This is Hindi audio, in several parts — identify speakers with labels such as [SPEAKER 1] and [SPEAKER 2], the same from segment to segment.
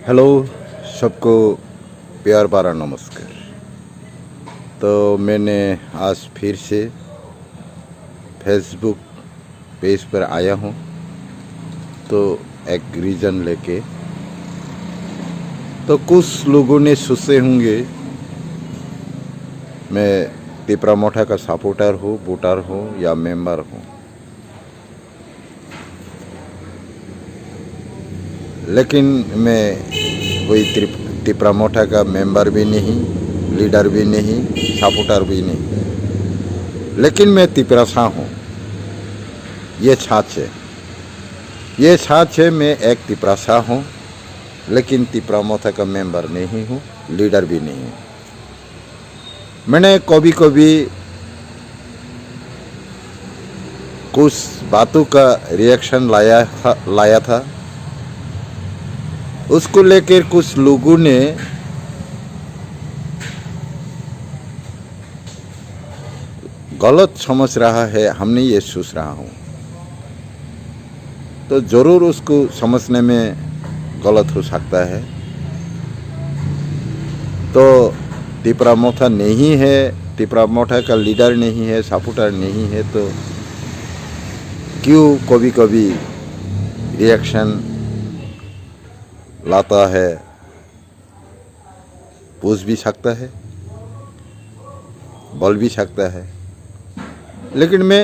[SPEAKER 1] हेलो सबको प्यार भरा नमस्कार। तो मैंने आज फिर से फेसबुक पेज पर आया हूँ, तो एक रीज़न लेके। तो कुछ लोगों ने सोचे होंगे मैं तिपरा मोठा का सपोर्टर हूँ, वोटर हूँ या मेंबर हूँ, लेकिन मैं कोई तिपरा मोठा का मेंबर भी नहीं, लीडर भी नहीं, सपोर्टर भी नहीं, लेकिन मैं तिपरासा हूँ। ये सच है, ये सच है। मैं एक तिपरासा हूँ, लेकिन तिपरा मोठा का मेंबर नहीं हूँ, लीडर भी नहीं हूँ। मैंने कभी कभी कुछ बातों का रिएक्शन लाया था। उसको लेकर कुछ लोगों ने गलत समझ रहा है, हमने ये सोच रहा हूँ। तो ज़रूर उसको समझने में गलत हो सकता है। तो तिपरा मोठा नहीं है, तिपरा मोठा का लीडर नहीं है, सपोर्टर नहीं है, तो क्यों कभी कभी रिएक्शन लाता है, पूछ भी सकता है, बोल भी सकता है। लेकिन मैं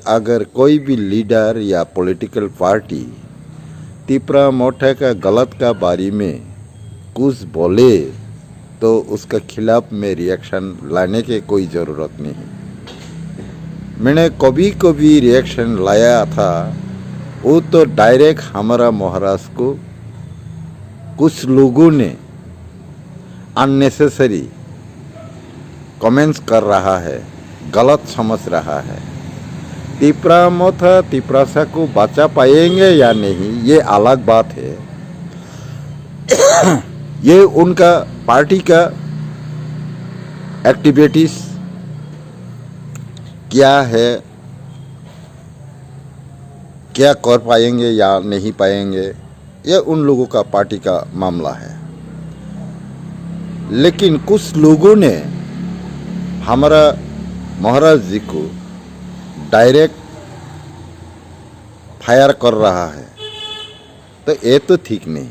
[SPEAKER 1] अगर कोई भी लीडर या पॉलिटिकल पार्टी तिपरा मोठा का गलत का बारे में कुछ बोले तो उसका खिलाफ में रिएक्शन लाने के कोई ज़रूरत नहीं। मैंने कभी कभी रिएक्शन लाया था, वो तो डायरेक्ट हमारा महाराष्ट्र को कुछ लोगों ने अननेसेसरी कमेंट्स कर रहा है, गलत समझ रहा है। तिपरा मोठा तिपरासा को बचा पाएंगे या नहीं, ये अलग बात है। ये उनका पार्टी का एक्टिविटीज क्या है, क्या कर पाएंगे या नहीं पाएंगे, ये उन लोगों का पार्टी का मामला है। लेकिन कुछ लोगों ने हमारा महाराज जी को डायरेक्ट फायर कर रहा है, तो ये तो ठीक नहीं।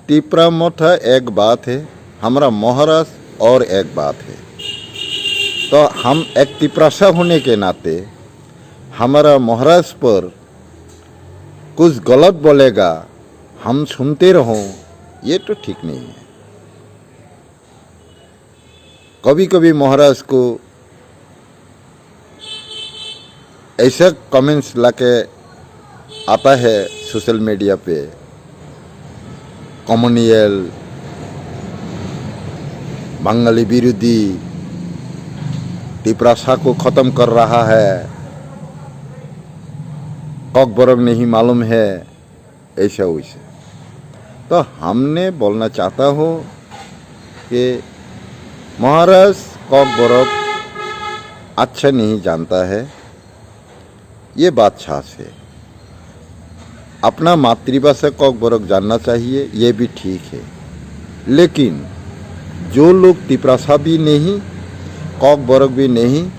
[SPEAKER 1] तिपरा मोठा एक बात है, हमारा महाराज और एक बात है। तो हम एक तिपरासा होने के नाते हमारा महाराज पर कुछ गलत बोलेगा, हम सुनते रहो, ये तो ठीक नहीं है। कभी कभी महाराज को ऐसा कमेंट्स लाके आता है सोशल मीडिया पे, कम्युनियल, बंगाली विरोधी, तिपरासा को ख़त्म कर रहा है, कॉकबरक नहीं मालूम है, ऐसा वैसा। तो हमने बोलना चाहता हूँ कि महाराज कॉकबरक अच्छा नहीं जानता है, ये बात सच है। अपना मातृभाषा कॉकबरक जानना चाहिए, ये भी ठीक है। लेकिन जो लोग तिपरासा भी नहीं, कॉकबरक भी नहीं,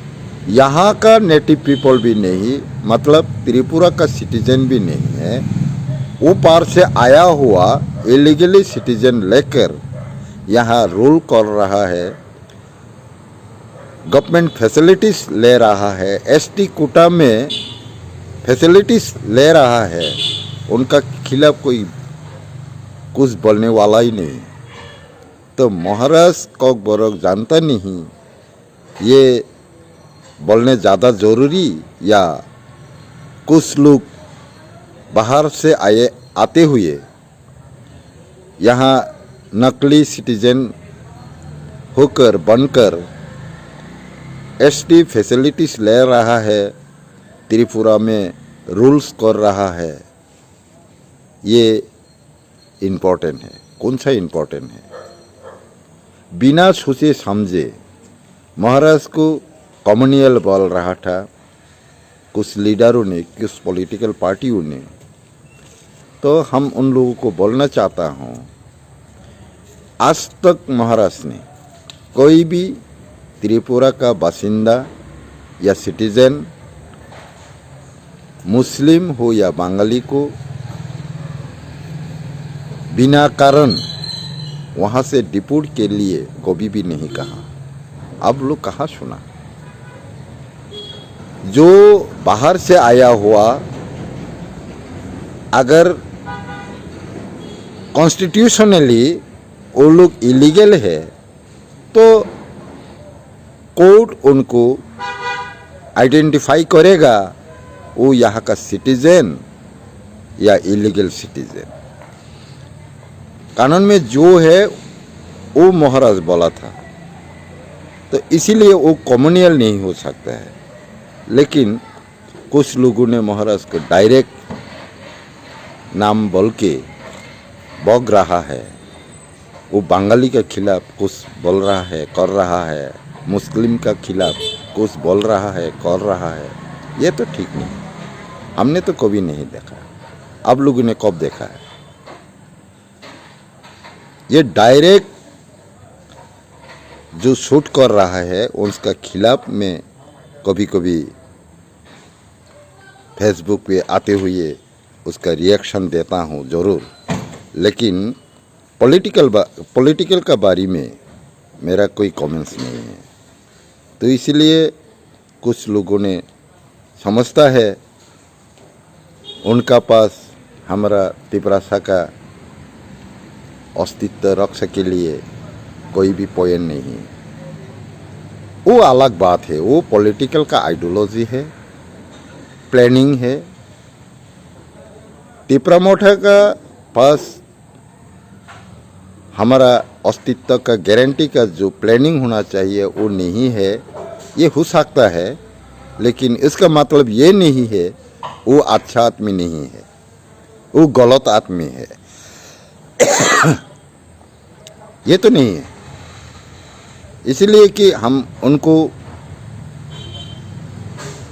[SPEAKER 1] यहाँ का नेटिव पीपल भी नहीं, मतलब त्रिपुरा का सिटीजन भी नहीं है, वो पार से आया हुआ इलीगली सिटीजन लेकर यहाँ रूल कर रहा है, गवर्नमेंट फैसिलिटीज ले रहा है, एसटी कोटा में फैसिलिटीज ले रहा है, उनका खिलाफ कोई कुछ बोलने वाला ही नहीं। तो महाराज कॉकबरक जानता नहीं, ये बोलने ज़्यादा ज़रूरी, या कुछ लोग बाहर से आते हुए यहाँ नकली सिटीजन होकर बनकर एसटी फैसिलिटीज ले रहा है, त्रिपुरा में रूल्स कर रहा है। ये इम्पोर्टेंट है। कौन सा इम्पोर्टेंट है? बिना सोचे समझे महाराज को कम्युनियल बोल रहा था कुछ लीडरों ने, कुछ पॉलिटिकल पार्टियों ने। तो हम उन लोगों को बोलना चाहता हूँ, आज तक महाराष्ट्र ने कोई भी त्रिपुरा का बासिंदा या सिटीजन, मुस्लिम हो या बंगाली को बिना कारण वहाँ से डिपोर्ट के लिए कभी भी नहीं कहा। अब लोग कहाँ सुना? जो बाहर से आया हुआ अगर कॉन्स्टिट्यूशनली वो लोग इलीगल है तो कोर्ट उनको आइडेंटिफाई करेगा वो यहाँ का सिटीजन या इलीगल सिटीजन। कानून में जो है वो महाराज बोला था, तो इसीलिए वो कम्युनियल नहीं हो सकता है। लेकिन कुछ लोगों ने महाराज को डायरेक्ट नाम बोल के बग रहा है, वो बंगाली के खिलाफ कुछ बोल रहा है, कर रहा है, मुस्लिम का खिलाफ कुछ बोल रहा है, कर रहा है। ये तो ठीक नहीं, हमने तो कभी नहीं देखा। अब लोगों ने कब देखा है? ये डायरेक्ट जो शूट कर रहा है उसका खिलाफ में कभी कभी फेसबुक पे आते हुए उसका रिएक्शन देता हूँ ज़रूर, लेकिन पॉलिटिकल का बारे में मेरा कोई कमेंट्स नहीं है। तो इसलिए कुछ लोगों ने समझता है उनका पास हमारा त्रिपुरा का अस्तित्व रक्षा के लिए कोई भी पॉइंट नहीं है। वो अलग बात है, वो पॉलिटिकल का आइडियोलॉजी है, प्लानिंग है। त्रिपुरा मोठा का पास हमारा अस्तित्व का गारंटी का जो प्लानिंग होना चाहिए वो नहीं है। ये हो सकता है, लेकिन इसका मतलब ये नहीं है वो अच्छा आदमी नहीं है, वो गलत आदमी है। ये तो नहीं है। इसलिए कि हम उनको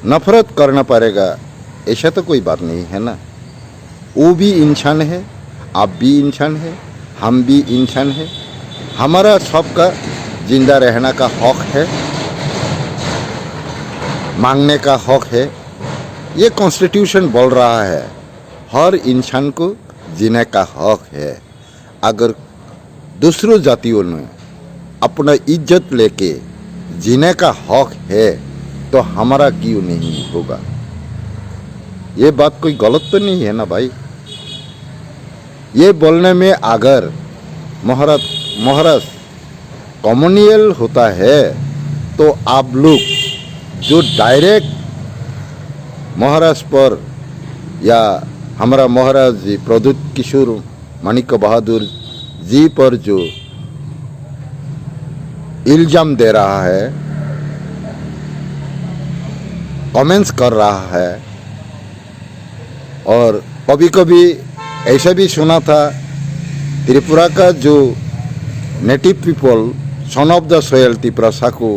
[SPEAKER 1] नफरत करना पड़ेगा ऐसा तो कोई बात नहीं है ना। वो भी इंसान है, आप भी इंसान है, हम भी इंसान है। हमारा सबका जिंदा रहने का हक है, मांगने का हक है। ये कॉन्स्टिट्यूशन बोल रहा है हर इंसान को जीने का हक है। अगर दूसरों जातियों ने अपना इज्जत लेके जीने का हक है तो हमारा क्यों नहीं होगा? ये बात कोई गलत तो नहीं है ना भाई। ये बोलने में अगर महाराज कम्युनियल होता है तो आप लोग जो डायरेक्ट महाराज पर या हमारा महाराज जी प्रद्युत किशोर माणिक्य बहादुर जी पर जो इल्जाम दे रहा है, कमेंट्स कर रहा है, और कभी कभी ऐसा भी सुना था त्रिपुरा का जो native people son of the soil Tripura को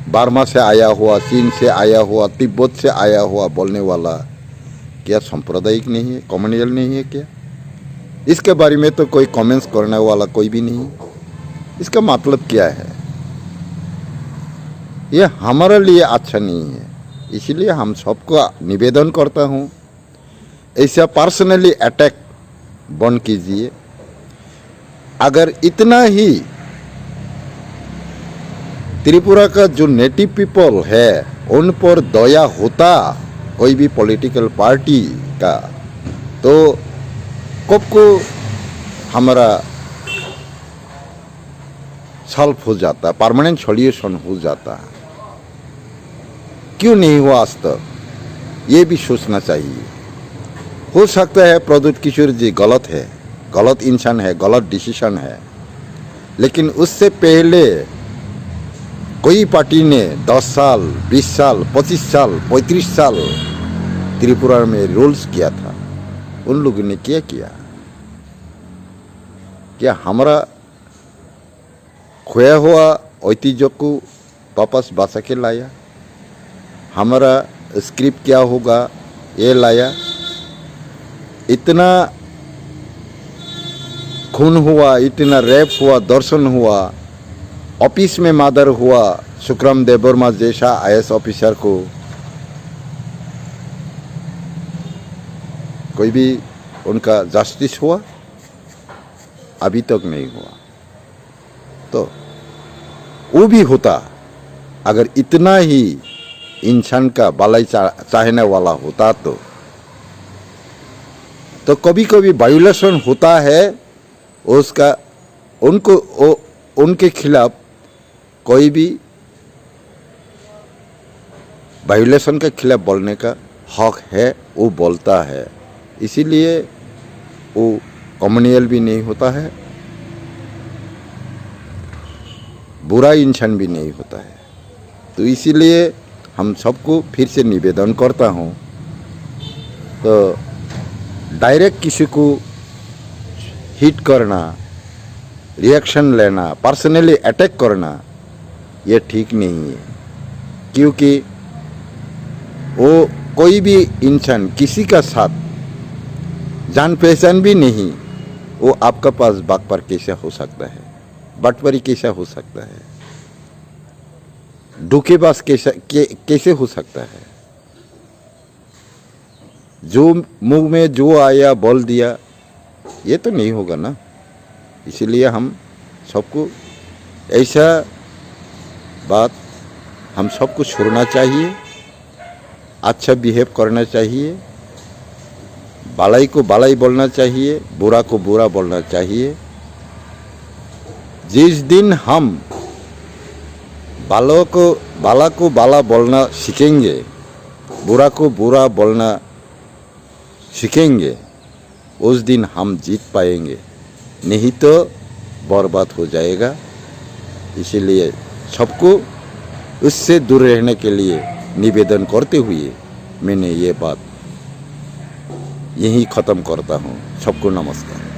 [SPEAKER 1] बर्मा से आया हुआ, चीन से आया हुआ, तिब्बत से आया हुआ बोलने वाला क्या सांप्रदायिक नहीं है, कम्युनियल नहीं है क्या? इसके बारे में तो कोई कमेंट्स करने वाला कोई भी नहीं। इसका मतलब क्या है? ये हमारे लिए अच्छा नहीं है। इसलिए हम सबको निवेदन करता हूँ, ऐसा पर्सनली अटैक बंद कीजिए। अगर इतना ही त्रिपुरा का जो नेटिव पीपल है उन पर दया होता कोई भी पॉलिटिकल पार्टी का, तो कब को हमारा सॉल्व हो जाता, परमानेंट सॉल्यूशन हो जाता। क्यों नहीं हुआ आज तक? ये भी सोचना चाहिए। हो सकता है प्रद्युत किशोर जी गलत है, गलत इंसान है, गलत डिसीजन है, लेकिन उससे पहले कोई पार्टी ने 10 साल, 20 साल, 25 साल, 35 साल त्रिपुरा में रूल्स किया था। उन लोगों ने क्या किया? क्या हमारा खोया हुआ ऐतिह्य को वापस बचा के लाया? हमारा स्क्रिप्ट क्या होगा ये लाया? इतना खून हुआ, इतना रेप हुआ, दर्शन हुआ, ऑफिस में मर्डर हुआ, सुक्रम देबवर्मा जैसा आईएएस ऑफिसर को कोई भी उनका जस्टिस हुआ? अभी तक नहीं हुआ। तो वो भी होता अगर इतना ही इंसान का भलाई चाहने वाला होता तो कभी कभी वायोलेशन होता है उसका, उनके खिलाफ कोई भी वायोलेशन के खिलाफ बोलने का हक है, वो बोलता है। इसीलिए वो कॉमनियल भी नहीं होता है, बुरा इंसान भी नहीं होता है। तो इसीलिए हम सबको फिर से निवेदन करता हूँ, तो डायरेक्ट किसी को हिट करना, रिएक्शन लेना, पर्सनली अटैक करना, ये ठीक नहीं है। क्योंकि वो कोई भी इंसान किसी का साथ जान पहचान भी नहीं, वो आपका पास बाग पर कैसे हो सकता है, बटवारी कैसे हो सकता है, धोखेबाज कैसे हो सकता है। जो मुंह में जो आया बोल दिया, ये तो नहीं होगा ना। इसीलिए हम सबको ऐसा बात हम सबको छोड़ना चाहिए, अच्छा बिहेव करना चाहिए, भलाई को भलाई बोलना चाहिए, बुरा को बुरा बोलना चाहिए। जिस दिन हम बाला को बाला बोलना सीखेंगे, बुरा को बुरा बोलना सीखेंगे, उस दिन हम जीत पाएंगे, नहीं तो बर्बाद हो जाएगा। इसीलिए सबको उससे दूर रहने के लिए निवेदन करते हुए मैंने ये बात यहीं ख़त्म करता हूँ। सबको नमस्कार।